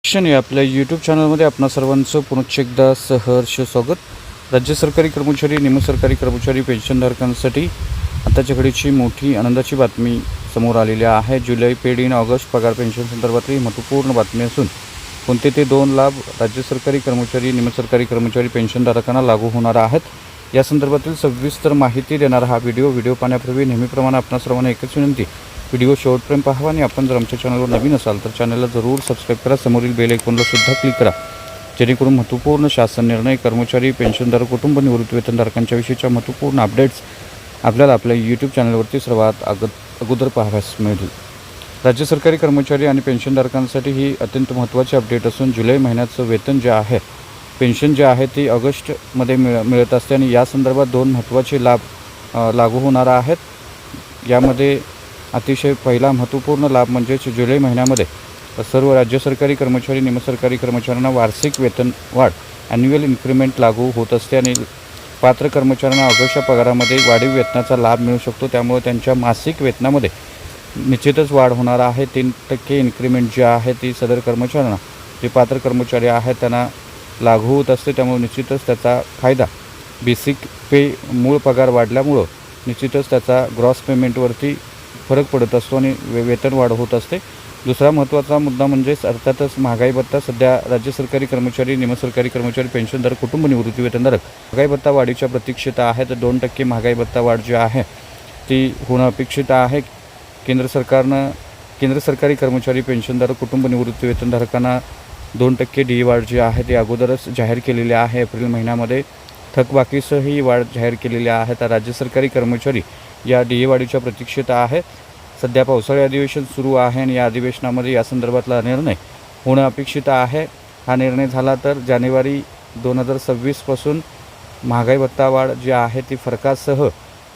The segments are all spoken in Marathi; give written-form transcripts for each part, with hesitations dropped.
शिक्षण या आपल्या यूट्यूब चॅनलमध्ये आपणा सर्वांचं पुनश्च एकदा सहर्ष स्वागत। राज्य सरकारी कर्मचारी, निमसरकारी कर्मचारी, पेन्शनधारकांसाठी आताच्या घडीची मोठी आनंदाची बातमी समोर आलेली आहे। जुलै पेड इन ऑगस्ट पगार पेन्शन संदर्भातली महत्त्वपूर्ण बातमी असून कोणते ते 2 लाभ राज्य सरकारी कर्मचारी, निमसरकारी कर्मचारी, पेन्शनधारकांना लागू होणार आहेत या संदर्भातील सविस्तर माहिती देणारा हा व्हिडिओ पाहण्यापूर्वी नेहमीप्रमाणे आपणा सर्वांना एकच विनंती, व्हिडिओ शेवटपर्यंत पाहावा आणि आपण जर आमच्या चॅनलवर नवीन असाल तर चॅनलला जरूर सबस्क्राईब करा, समोरील बेल आयकॉनला सुद्धा क्लिक करा जेणेकरून महत्त्वपूर्ण शासन निर्णय, कर्मचारी, पेन्शनधारक, कुटुंब निवृत्ती वेतनधारकांच्या विषयीच्या महत्त्वपूर्ण अपडेट्स आपल्याला आपल्या यूट्यूब चॅनलवरती सर्वात अगोदर पाहाव्यास मिळतील। राज्य सरकारी कर्मचारी आणि पेन्शनधारकांसाठी ही अत्यंत महत्त्वाची अपडेट असून जुलै महिन्याचं वेतन जे आहे, पेन्शन जे आहे ती ऑगस्टमध्ये मिळत असते आणि या संदर्भात 2 महत्त्वाचे लाभ लागू होणार आहेत। यामध्ये अतिशय पहिला महत्त्वपूर्ण लाभ म्हणजेच जुलै महिन्यामध्ये सर्व राज्य सरकारी कर्मचारी, निमसरकारी कर्मचाऱ्यांना वार्षिक वेतन वाढ ॲन्युअल इन्क्रिमेंट लागू होत असते आणि पात्र कर्मचाऱ्यांना ऑगस्टच्या पगारामध्ये वाढीव वेतनाचा लाभ मिळू शकतो। त्यामुळे त्यांच्या मासिक वेतनामध्ये निश्चितच वाढ होणार आहे। 3% इन्क्रिमेंट जी आहे ती सदर कर्मचाऱ्यांना, जे पात्र कर्मचारी आहेत त्यांना लागू होत असते। त्यामुळे निश्चितच त्याचा फायदा बेसिक पे मूळ पगार वाढल्यामुळं निश्चितच त्याचा ग्रॉस पेमेंटवरती फरक पडत असतो आणि वेतन वाढ होत असते। दुसरा महत्त्वाचा मुद्दा म्हणजेच अर्थातच महागाई भत्ता। सध्या राज्य सरकारी कर्मचारी, निमसरकारी कर्मचारी, पेन्शनधारक, कुटुंब निवृत्ती वेतनधारक महागाई भत्ता वाढीच्या प्रतीक्षेत आहे। तर 2% महागाई भत्ता वाढ जी आहे ती होणं अपेक्षित आहे। केंद्र सरकारी कर्मचारी, पेन्शनधारक, कुटुंब निवृत्ती वेतनधारकांना 2% डी वाढ जी आहे ती अगोदरच जाहीर केलेली आहे। एप्रिल महिन्यामध्ये थकबाकीसह ही वाढ जाहीर केलेली आहे। तर राज्य सरकारी कर्मचारी या डी वाढीच्या प्रतीक्षेत आहे। सध्या पावसाळी अधिवेशन सुरू आहे आणि या अधिवेशनामध्ये या संदर्भातला निर्णय होणं अपेक्षित आहे। हा निर्णय झाला तर जानेवारी 2026 पासून महागाई भत्ता वाढ जी आहे ती फरकासह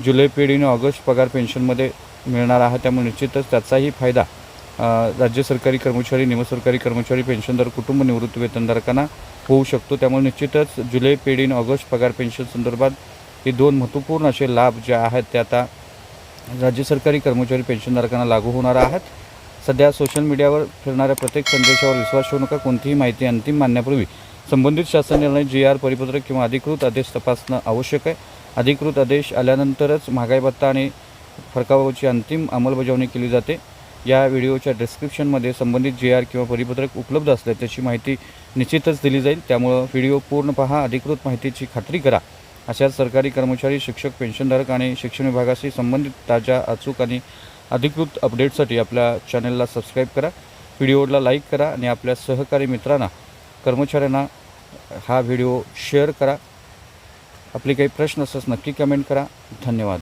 जुलै पेड इन ऑगस्ट पगार पेन्शनमध्ये मिळणार आहे। त्यामुळे निश्चितच त्याचाही फायदा राज्य सरकारी कर्मचारी, निमसरकारी कर्मचारी, पेन्शनधारक, कुटुंब निवृत्ती वेतनधारकांना होऊ शकतो। त्यामुळे निश्चितच जुलै पेड इन ऑगस्ट पगार पेन्शन संदर्भात हे 2 महत्त्वपूर्ण असे लाभ जे आहेत ते आता राज्य सरकारी कर्मचारी, पेन्शनधारकांना लागू होणार आहेत। सध्या सोशल मीडियावर फिरणाऱ्या प्रत्येक संदेशावर विश्वास ठेवू नका। कोणतीही माहिती अंतिम मानण्यापूर्वी संबंधित शासन निर्णय, GR, परिपत्रक किंवा अधिकृत आदेश तपासणं आवश्यक आहे। अधिकृत आदेश आल्यानंतरच महागाई भत्ता आणि फरकाबाबतची अंतिम अंमलबजावणी केली जाते। या व्हिडिओच्या डिस्क्रिप्शनमध्ये संबंधित GR किंवा परिपत्रक उपलब्ध असले त्याची माहिती निश्चितच दिली जाईल। त्यामुळं व्हिडिओ पूर्ण पहा, अधिकृत माहितीची खात्री करा। अशाच सरकारी कर्मचारी, शिक्षक, पेन्शनधारक आणि शिक्षण विभागाशी संबंधित ताज्या, अचूक आणि अधिकृत अपडेटसाठी आपल्या चॅनलला सबस्क्राईब करा, व्हिडिओला लाईक करा आणि आपल्या सहकारी मित्रांना, कर्मचाऱ्यांना हा व्हिडिओ शेअर करा। आपले काही प्रश्न असल्यास नक्की कमेंट करा। धन्यवाद।